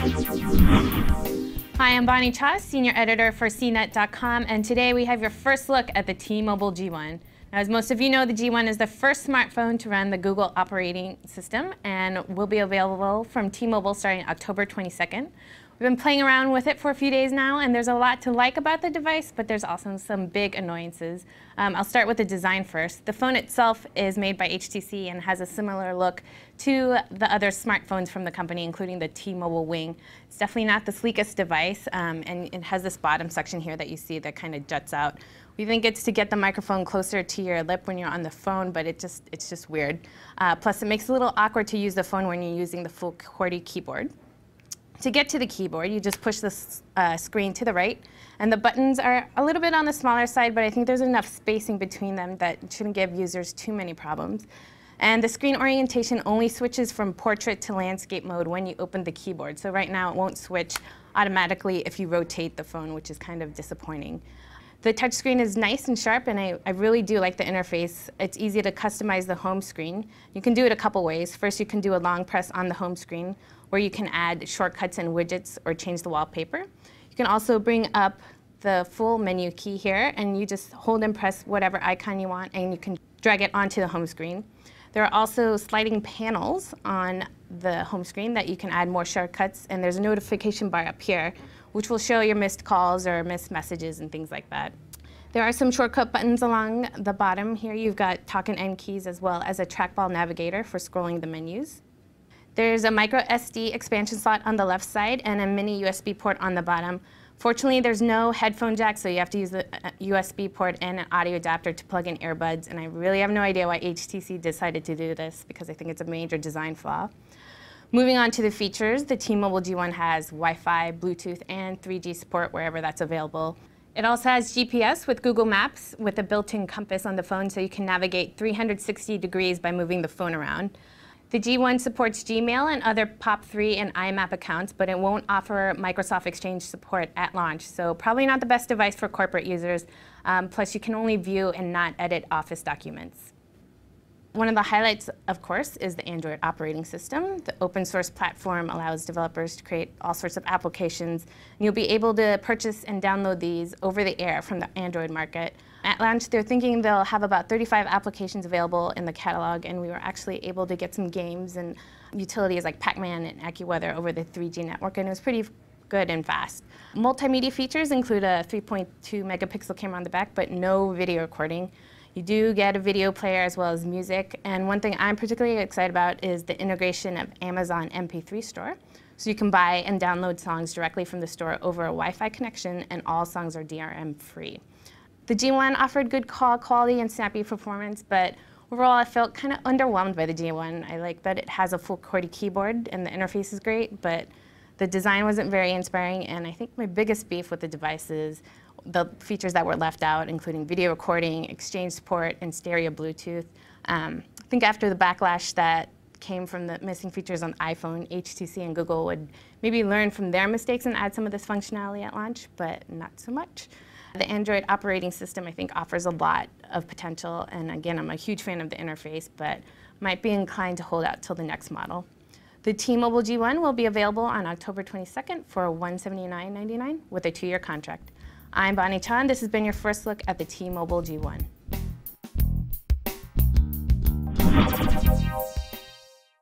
Hi, I'm Bonnie Cha, Senior Editor for CNET.com, and today we have your first look at the T-Mobile G1. Now, as most of you know, the G1 is the first smartphone to run the Google operating system and will be available from T-Mobile starting October 22nd. We've been playing around with it for a few days now, and there's a lot to like about the device, but there's also some big annoyances. I'll start with the design first. The phone itself is made by HTC and has a similar look to the other smartphones from the company, including the T-Mobile Wing. It's definitely not the sleekest device, and it has this bottom section here that you see that kind of juts out. We think it's to get the microphone closer to your lip when you're on the phone, but it's just weird. Plus, it makes it a little awkward to use the phone when you're using the full QWERTY keyboard. To get to the keyboard, you just push the screen to the right, and the buttons are a little bit on the smaller side, but I think there's enough spacing between them that shouldn't give users too many problems. And the screen orientation only switches from portrait to landscape mode when you open the keyboard. So right now, it won't switch automatically if you rotate the phone, which is kind of disappointing. The touchscreen is nice and sharp, and I really do like the interface. It's easy to customize the home screen. You can do it a couple ways. First, you can do a long press on the home screen, where you can add shortcuts and widgets or change the wallpaper. You can also bring up the full menu key here, and you just hold and press whatever icon you want, and you can drag it onto the home screen. There are also sliding panels on the home screen that you can add more shortcuts, and there's a notification bar up here, which will show your missed calls or missed messages and things like that. There are some shortcut buttons along the bottom here. You've got talk and end keys as well as a trackball navigator for scrolling the menus. There's a micro SD expansion slot on the left side and a mini USB port on the bottom. Fortunately, there's no headphone jack, so you have to use the USB port and an audio adapter to plug in earbuds, and I really have no idea why HTC decided to do this because I think it's a major design flaw. Moving on to the features, the T-Mobile G1 has Wi-Fi, Bluetooth, and 3G support wherever that's available. It also has GPS with Google Maps with a built-in compass on the phone, so you can navigate 360 degrees by moving the phone around. The G1 supports Gmail and other POP3 and IMAP accounts, but it won't offer Microsoft Exchange support at launch, so probably not the best device for corporate users. Plus, you can only view and not edit Office documents. One of the highlights, of course, is the Android operating system. The open source platform allows developers to create all sorts of applications, and you'll be able to purchase and download these over the air from the Android market. At launch, they're thinking they'll have about 35 applications available in the catalog, and we were actually able to get some games and utilities like Pac-Man and AccuWeather over the 3G network, and it was pretty good and fast. Multimedia features include a 3.2 megapixel camera on the back, but no video recording. You do get a video player as well as music, and one thing I'm particularly excited about is the integration of Amazon MP3 store. So you can buy and download songs directly from the store over a Wi-Fi connection, and all songs are DRM free. The G1 offered good call quality and snappy performance, but overall I felt kind of underwhelmed by the G1. I like that it has a full QWERTY keyboard and the interface is great, but the design wasn't very inspiring, and I think my biggest beef with the device is the features that were left out, including video recording, Exchange support, and stereo Bluetooth. I think after the backlash that came from the missing features on iPhone, HTC and Google would maybe learn from their mistakes and add some of this functionality at launch, but not so much. The Android operating system, I think, offers a lot of potential, and again, I'm a huge fan of the interface, but might be inclined to hold out till the next model. The T-Mobile G1 will be available on October 22nd for $179.99 with a 2-year contract. I'm Bonnie Cha, and this has been your first look at the T-Mobile G1.